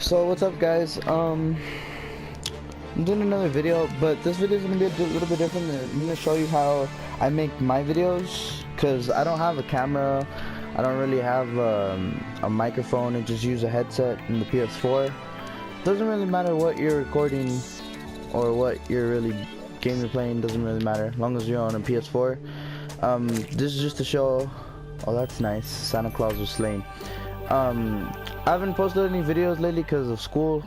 So what's up, guys? I'm doing another video, but this video is gonna be a little bit different. I'm gonna show you how I make my videos, cause I don't have a camera. I don't really have a microphone. I just use a headset and the PS4. Doesn't really matter what you're recording or what game you're playing. Doesn't really matter as long as you're on a PS4. This is just to show. Oh, that's nice. Santa Claus was slain. I haven't posted any videos lately because of school,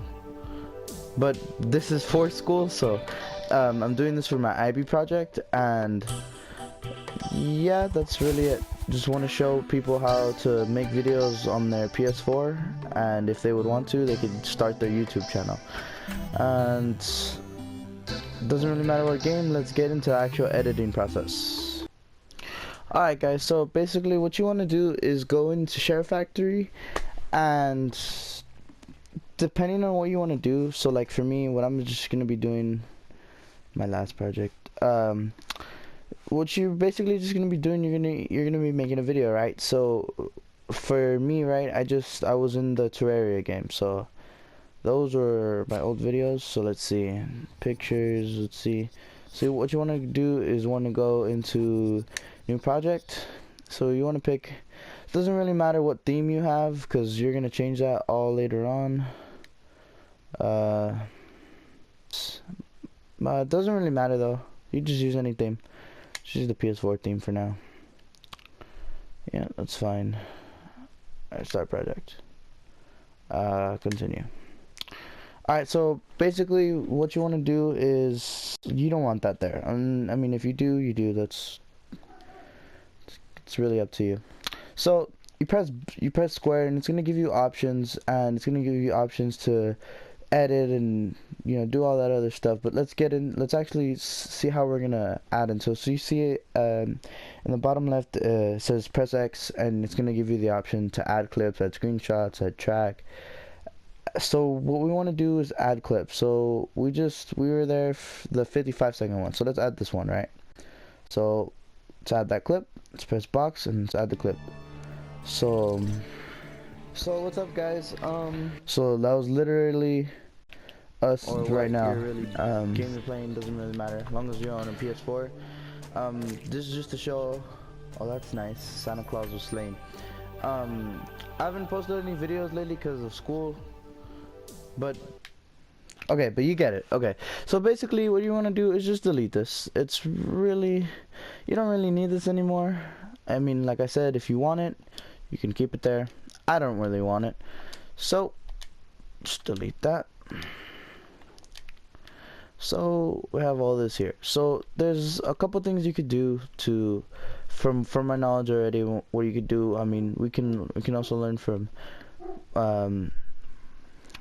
but this is for school, so I'm doing this for my IB project, and yeah, that's really it. Just want to show people how to make videos on their PS4, and if they would want to, they could start their YouTube channel. And doesn't really matter what game. Let's get into the actual editing process. Alright guys, so basically what you want to do is go into Share Factory, and depending on what you want to do, so like for me, what I'm just going to be doing, my last project, what you're basically just going to be doing, you're gonna be making a video, right? So for me, right, I was in the Terraria game, so those were my old videos. So let's see, pictures, let's see. So what you want to do is want to go into new project. So you want to pick, it doesn't really matter what theme you have because you're gonna change that all later on. It doesn't really matter though, you just use any theme. Just use the PS4 theme for now. Yeah, that's fine. Alright, start project. Continue. Alright, so basically what you want to do is, you don't want that there. I mean, if you do, you do. It's really up to you. So you press square, and it's gonna give you options, and it's gonna give you options to edit and, you know, do all that other stuff. But let's actually see how we're gonna add into. So you see in the bottom left, it says press X, and it's gonna give you the option to add clips, add screenshots, add track. So what we want to do is add clips. So we were there the 55-second one, so let's add this one, right? So let's add that clip. Let's press box and let's add the clip. So what's up, guys? So that was literally us right now. Game you're playing doesn't really matter as long as you're on a PS4. This is just to show. Oh, that's nice. Santa Claus was slain. I haven't posted any videos lately because of school, but okay, but you get it. Okay, so basically what you want to do is just delete this. It's really, you don't really need this anymore. I mean, like I said, if you want it, you can keep it there. I don't really want it, so just delete that. So we have all this here. So there's a couple things you could do to, from my knowledge already, what you could do. I mean, we can also learn from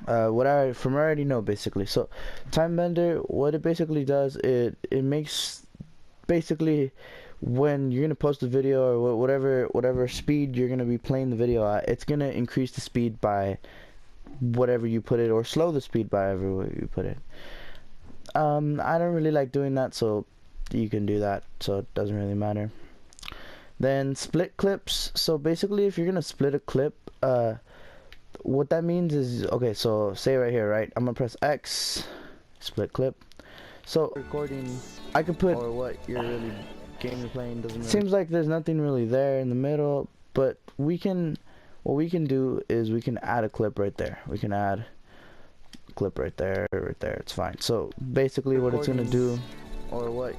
what I already know, basically. So Time Bender, what it basically does, it makes, basically, when you're gonna post a video or whatever speed you're gonna be playing the video at, it's gonna increase the speed by whatever you put it, or slow the speed by however you put it. I don't really like doing that, so you can do that, so it doesn't really matter. Then split clips. So basically, if you're gonna split a clip, what that means is, okay, so say right here, right, I'm gonna press X, split clip. So recording, I could put, or what game you're playing doesn't really, seems like there's nothing really there in the middle, but what we can do is we can add a clip right there. We can add a clip right there, it's fine. So basically what it's gonna do, or what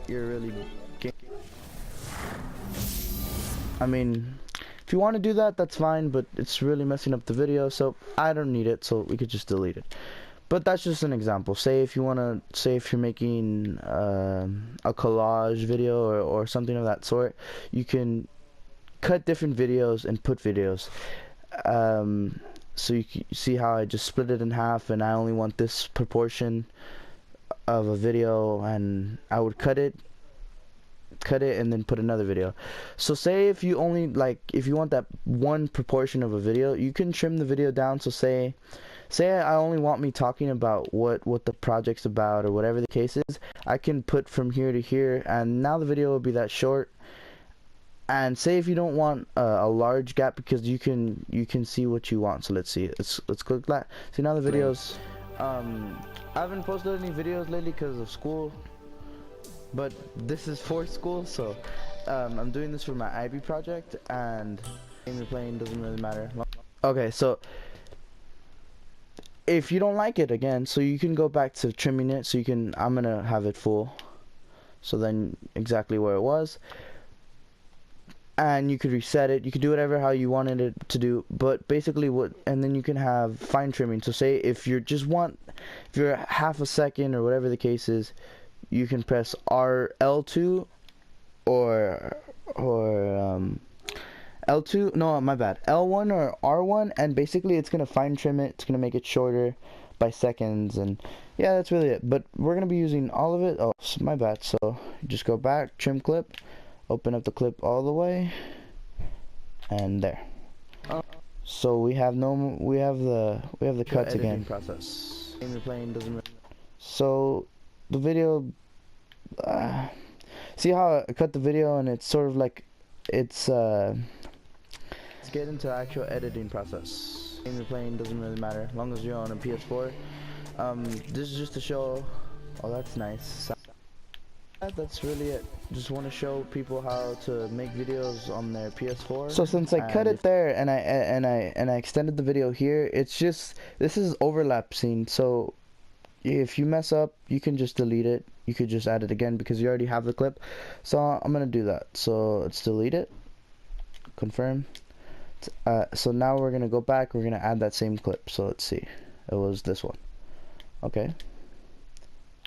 I mean, if you want to do that, that's fine, but it's really messing up the video, so I don't need it, so we could just delete it. But that's just an example. Say if you're making a collage video or something of that sort, you can cut different videos and put videos. So you see how I just split it in half, and I only want this proportion of a video, and I would cut it and then put another video. So say if you only, like, if you want that one proportion of a video, you can trim the video down. So say I only want me talking about what the project's about, or whatever the case is, I can put from here to here, and now the video will be that short, And say if you don't want a large gap, because you can see what you want. So let's see, let's click that. See now the videos. I haven't posted any videos lately because of school, but this is for school, so I'm doing this for my IB project, and game you're playing doesn't really matter. Okay, so if you don't like it again, so you can go back to trimming it. So you can, I'm gonna have it full, so then exactly where it was, and you could reset it. You could do whatever how you wanted it to do, but basically and then you can have fine trimming. So say if you're if you're half a second or whatever the case is, you can press L2 or L2, no, my bad, L1 or R1, and basically it's gonna fine trim it. It's gonna make it shorter by seconds, and yeah, that's really it. But we're gonna be using all of it. Oh, my bad. So just go back, trim clip, open up the clip all the way, and there. So we have the cuts again. Process. Game you're playing doesn't really. So the video, see how I cut the video, and it's sort of like let's get into the actual editing process. Game you're playing doesn't really matter, as long as you're on a PS4. This is just to show. Oh, that's nice. That's really it. Just want to show people how to make videos on their PS4. So since I cut it there and I extended the video here, it's just, this is overlap scene. So if you mess up, you can just delete it. You could just add it again because you already have the clip. So I'm gonna do that. So let's delete it. Confirm. So now we're gonna go back. We're gonna add that same clip. So let's see. It was this one. Okay.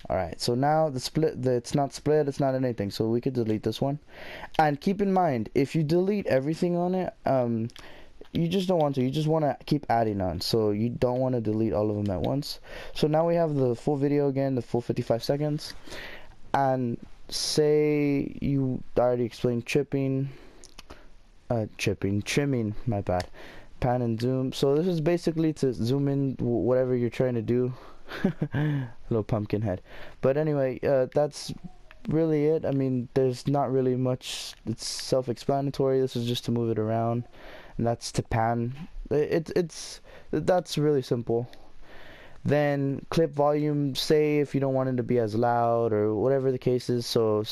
Alright, so now it's not split, it's not anything, so we could delete this one. And keep in mind, if you delete everything on it, you just don't want to, you just want to keep adding on, so you don't want to delete all of them at once. So now we have the full video again, the full 55 seconds, and say you already explained trimming, my bad, pan and zoom. So this is basically to zoom in whatever you're trying to do. Little pumpkin head. But anyway, that's really it. I mean, there's not really much. It's self-explanatory. This is just to move it around, and that's to pan. That's really simple. Then clip volume, say if you don't want it to be as loud or whatever the case is. So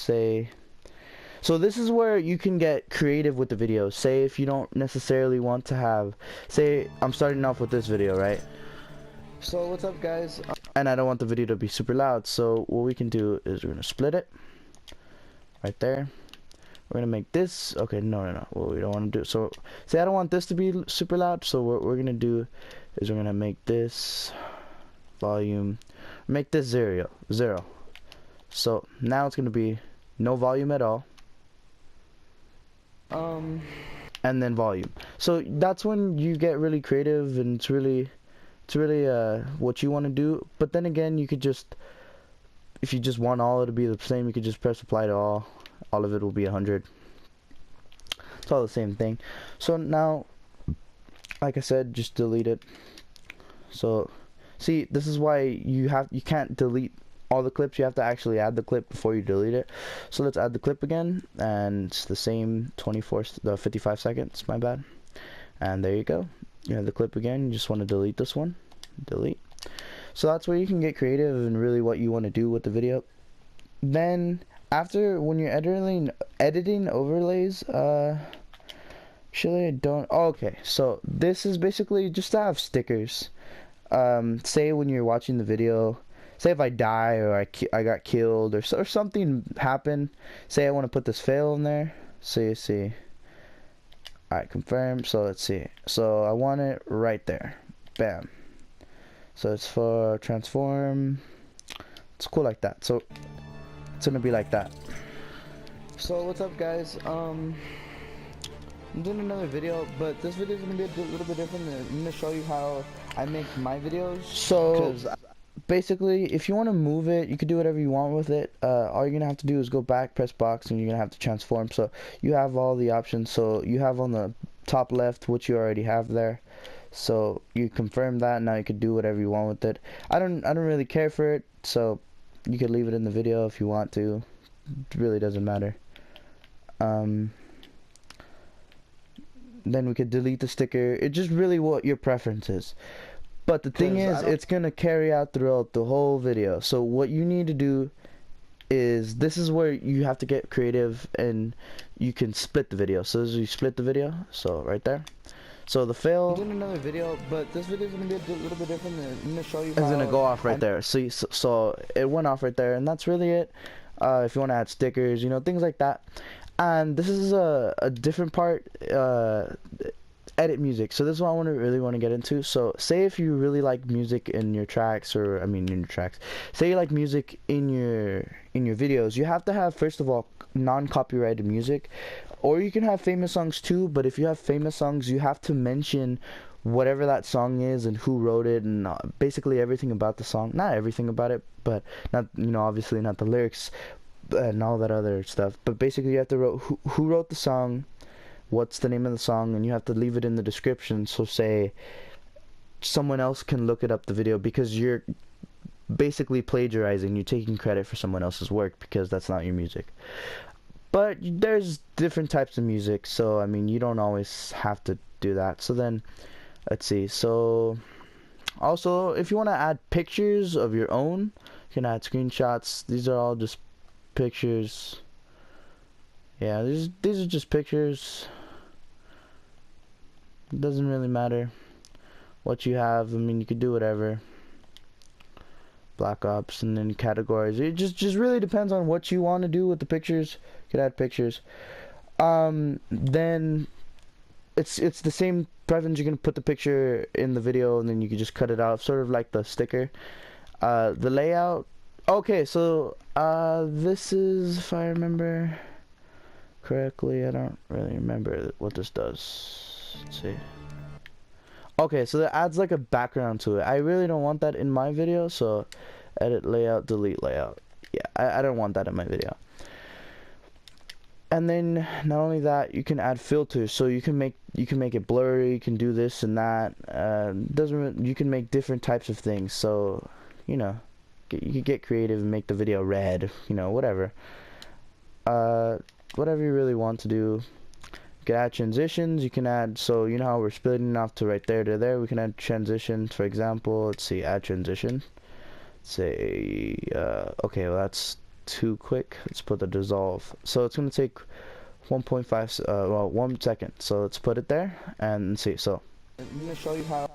this is where you can get creative with the video. Say if you don't necessarily want to have, say I'm starting off with this video, right? So what's up, guys? And I don't want the video to be super loud, so what we can do is we're gonna split it right there. We're gonna make this, okay, no, well, we don't want to do, so say I don't want this to be super loud, so what we're gonna do is we're gonna make this volume, make this zero. So now it's gonna be no volume at all, and then volume. So that's when you get really creative, and it's really what you want to do. But then again, you could just, if you just want all to be the same, you could just press apply to all of it will be 100. It's all the same thing. So now, like I said, just delete it. So see, this is why you can't delete all the clips. You have to actually add the clip before you delete it. So let's add the clip again, and it's the same 55 seconds, my bad. And there you go. You have the clip again. You just want to delete this one. Delete. So that's where you can get creative and really what you want to do with the video. Then after, when you're editing overlays, actually I don't, oh, okay, so this is basically just to have stickers. Say when you're watching the video, say if I die or I got killed or something happened, say I want to put this fail in there, so you see. Alright, confirm. So let's see. So I want it right there. Bam. So it's for transform. It's cool like that. So it's gonna be like that. So what's up, guys? I'm doing another video, but this video is gonna be a little bit different. I'm gonna show you how I make my videos. So basically, if you want to move it, you can do whatever you want with it. All you're gonna have to do is go back, press box, and you're gonna have to transform. So you have all the options. So you have on the top left, which you already have there. So you confirm that. Now you can do whatever you want with it. I don't really care for it, so you can leave it in the video if you want to. It really doesn't matter. then we could delete the sticker. It's just really what your preference is. But the thing is, it's gonna carry out throughout the whole video. So what you need to do is, this is where you have to get creative and you can split the video. So as you split the video, so right there. So the fail. I'm doing another video, but this video is gonna be a little bit different. I'm gonna show you how it's gonna go off right there. So it went off right there, and that's really it. If you want to add stickers, you know, things like that. And this is a different part. Edit music. So this is what I really want to get into. So say if you really like music in your tracks, or I mean in your tracks, say you like music in your videos, you have to have, first of all, non-copyrighted music, or you can have famous songs too. But if you have famous songs, you have to mention whatever that song is and who wrote it, and basically everything about the song. Not everything about it, but not, you know, obviously not the lyrics and all that other stuff, but basically you have to write who wrote the song, what's the name of the song, and you have to leave it in the description. So say someone else can look it up the video, because you're basically plagiarizing, you're taking credit for someone else's work, because that's not your music. But there's different types of music, so I mean, you don't always have to do that. So then let's see. So also, if you want to add pictures of your own, you can add screenshots. These are all just pictures. Yeah, these are just pictures. It doesn't really matter what you have. I mean, you could do whatever. Black Ops, and then categories. It just really depends on what you want to do with the pictures. You could add pictures. Then it's the same preference. You can put the picture in the video, and then you can just cut it out, sort of like the sticker. The layout. Okay, so this is, if I remember correctly, I don't really remember what this does. Let's see. Okay, so that adds like a background to it. I really don't want that in my video, so edit layout, delete layout. Yeah, I don't want that in my video. And then not only that, you can add filters. So you can make it blurry. You can do this and that. You can make different types of things. So you know, you can get creative and make the video red. You know, whatever. Whatever you really want to do. You can add transitions. You can add, so you know how we're splitting off to right there to there. We can add transitions. For example, let's see, add transition. Say, okay, well that's too quick. Let's put the dissolve. So it's gonna take 1 second. So let's put it there and see. So I'm gonna show you how.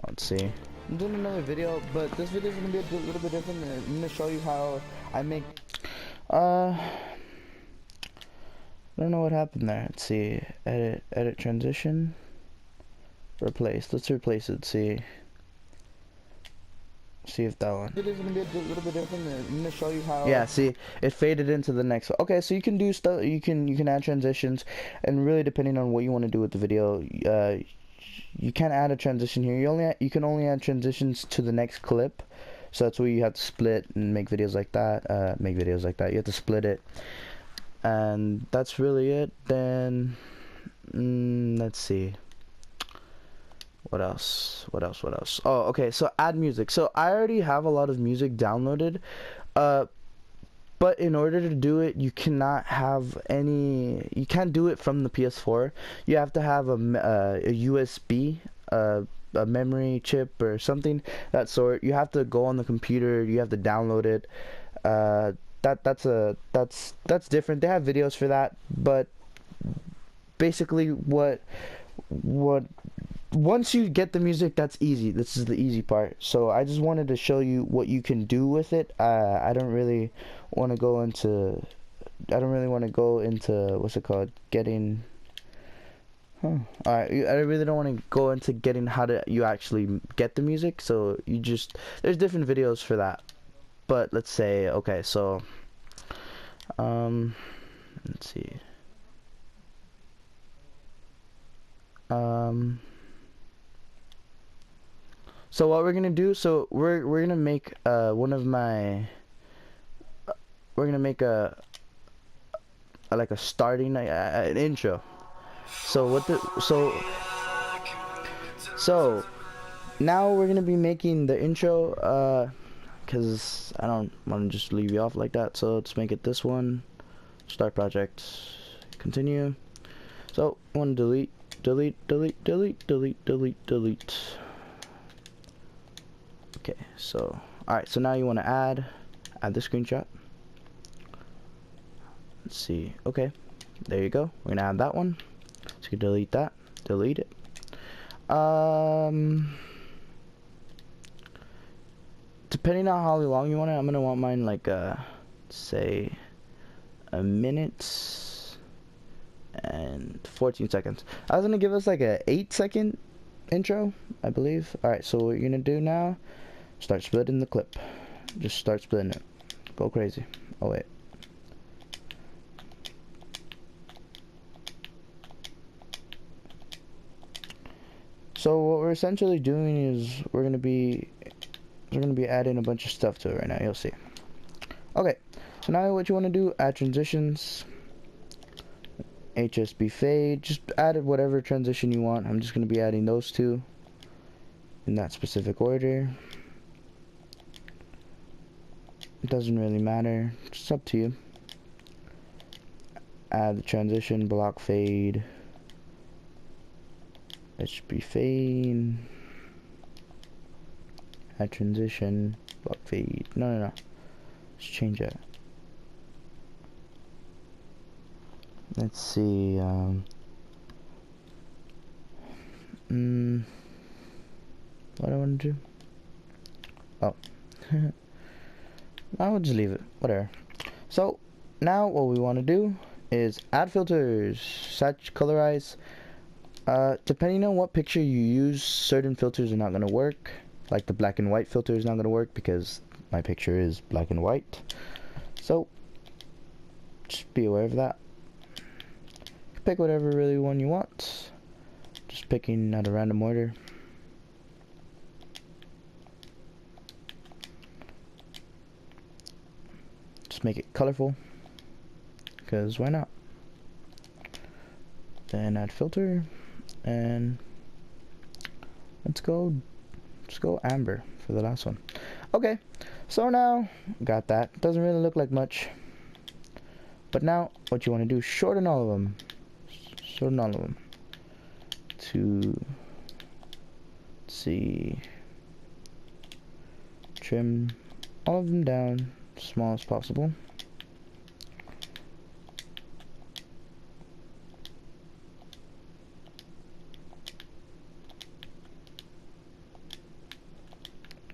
Let's see. I'm doing another video, but this video is gonna be a little bit different. I'm gonna show you how I make. I don't know what happened there. Let's see. Edit transition. Replace. Let's replace it. See if that one. It is gonna be a little bit different. I'm gonna show you how. Yeah. See, it faded into the next one. Okay, so you can do stuff. You can add transitions, and really depending on what you want to do with the video, you can't add a transition here. You can only add transitions to the next clip. So that's where you have to split and make videos like that. You have to split it. And that's really it. Then let's see, what else. Oh, okay, so add music. So I already have a lot of music downloaded, but in order to do it, you cannot have any, you can't do it from the PS4. You have to have a USB, a memory chip or something that sort. You have to go on the computer, you have to download it. That's different. They have videos for that, but basically once you get the music, that's easy. This is the easy part. So I just wanted to show you what you can do with it. I don't really want to go into what's it called, getting alright, I really don't want to go into getting how to you actually get the music. So there's different videos for that. But let's say, okay, so let's see. So what we're gonna do, so we're gonna make we're gonna make a like a starting an intro. So so now we're gonna be making the intro, because I don't want to just leave you off like that. So let's make it this one. Start project, continue. So I want to delete delete, delete, delete, delete, delete, delete. Okay, so alright, so now you want to add the screenshot. Let's see. Okay, there you go. We're gonna add that one. So you delete that, delete it. Depending on how long you want it, I'm gonna want mine like say a minute and 14 seconds. I was gonna give us like a 8-second intro, I believe. Alright, so what you're gonna do now, start splitting the clip. Just start splitting it. Go crazy. Oh wait. So what we're essentially doing is we're gonna be adding a bunch of stuff to it right now. You'll see. Okay, so now what you want to do, add transitions, HSB fade, just add whatever transition you want. I'm just gonna be adding those two in that specific order. It doesn't really matter, it's up to you. Add the transition, block fade, HSB fade, add transition, block fade. No. Let's change that. Let's see. What do I want to do? Oh. I will just leave it. Whatever. So, now what we want to do is add filters, such colorize. Depending on what picture you use, certain filters are not going to work. Like the black and white filter is not going to work because my picture is black and white. So, just be aware of that. Pick whatever really one you want. Just picking at a random order. Just make it colorful, because why not? Then add filter, and let's go amber for the last one. Okay, so now got that. Doesn't really look like much, but now what you want to do, shorten all of them. Shorten all of them to, let's see, trim all of them down as small as possible.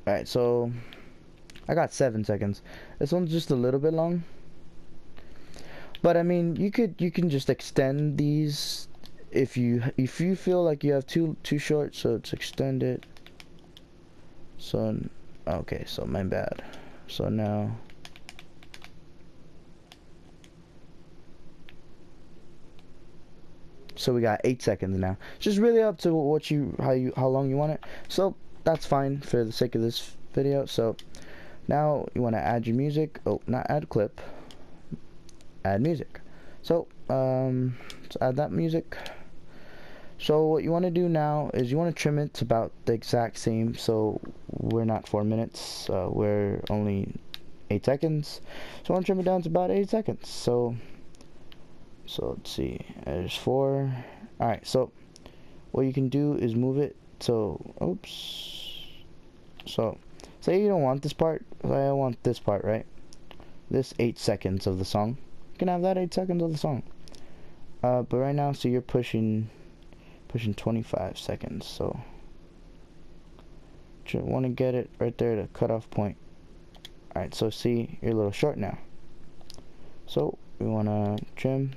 Alright, so I got 7 seconds. This one's just a little bit long. But I mean, you can just extend these if you feel like you have too short, so it's extend it. So okay, so my bad. So now so we got 8 seconds now. It's just really up to how long you want it. So that's fine for the sake of this video. So now you want to add your music. Oh, not add clip. Add music. So let's add that music. So what you want to do now is you want to trim it to about the exact same, so we're not 4 minutes, we're only 8 seconds. So I want to trim it down to about 8 seconds. So let's see, there's 4. Alright, so what you can do is move it. So oops, so say you don't want this part. I want this part, right? This 8 seconds of the song, you can have that 8 seconds of the song. But right now, so you're pushing 25 seconds, so you want to get it right there, the cutoff point. Alright, so see, you're a little short now, so we want to trim.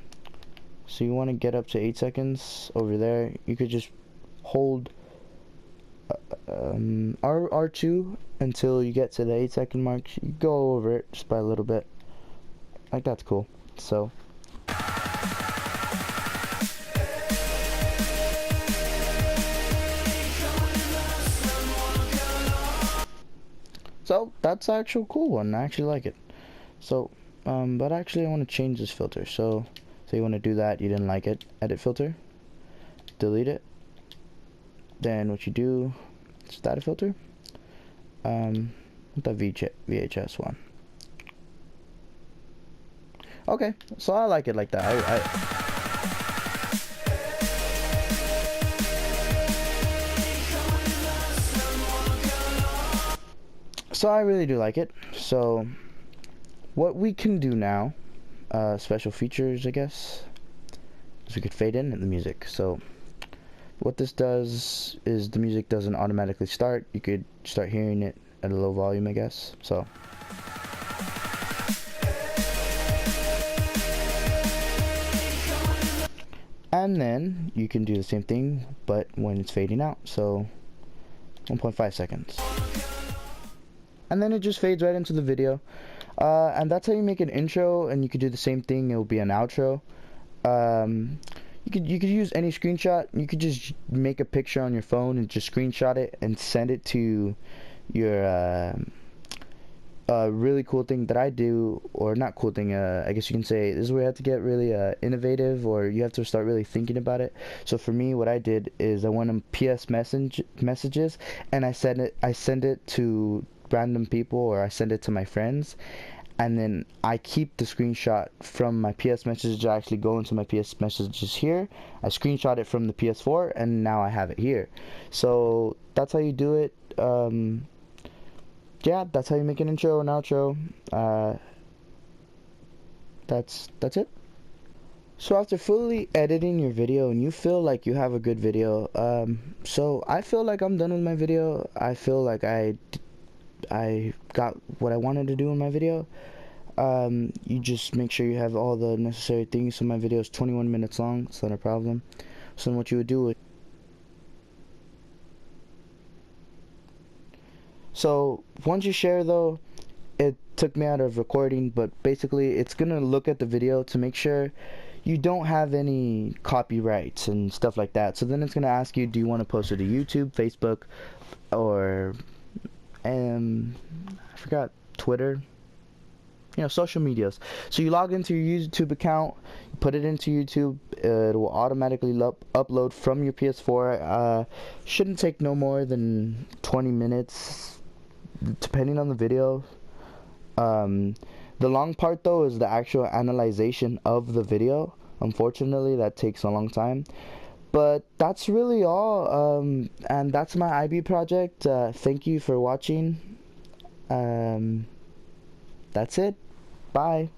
So you want to get up to 8 seconds over there. You could just hold R2 until you get to the 8 second mark. You go over it just by a little bit, like that's cool. So that's actually a cool one. I actually like it. So but actually I want to change this filter. So you want to do that, you didn't like it, edit filter, delete it. Then what you do, just add a filter, the VHS one. Okay, so I like it like that. So I really do like it. So what we can do now, special features, I guess, is we could fade in the music. So what this does is the music doesn't automatically start. You could start hearing it at a low volume, I guess. So and then you can do the same thing but when it's fading out. So 1.5 seconds, and then it just fades right into the video. And that's how you make an intro, and you could do the same thing. It will be an outro. You could use any screenshot. You could just make a picture on your phone and just screenshot it and send it to your really cool thing that I do, or not cool thing, I guess you can say, this is where you have to get really innovative, or you have to start really thinking about it. So for me, what I did is I went on PS messages, and I send it to random people, or I send it to my friends, and then I keep the screenshot from my PS messages. I actually go into my PS messages here, I screenshot it from the PS4, and now I have it here. So that's how you do it. Yeah, that's how you make an intro and outro. That's it. So after fully editing your video and you feel like you have a good video, so I feel like I'm done with my video. I feel like I got what I wanted to do in my video. You just make sure you have all the necessary things. So my video is 21 minutes long. It's not a problem. So then what you would do is, so once you share, though, it took me out of recording, but basically it's gonna look at the video to make sure you don't have any copyrights and stuff like that. So then it's gonna ask you, do you want to post it to YouTube, Facebook, or I forgot, Twitter, social medias. So you log into your YouTube account, put it into YouTube, it will automatically upload from your PS4. Shouldn't take no more than 20 minutes depending on the video. The long part, though, is the actual analyzation of the video. Unfortunately, that takes a long time. But that's really all, and that's my IB project. Thank you for watching. That's it. Bye.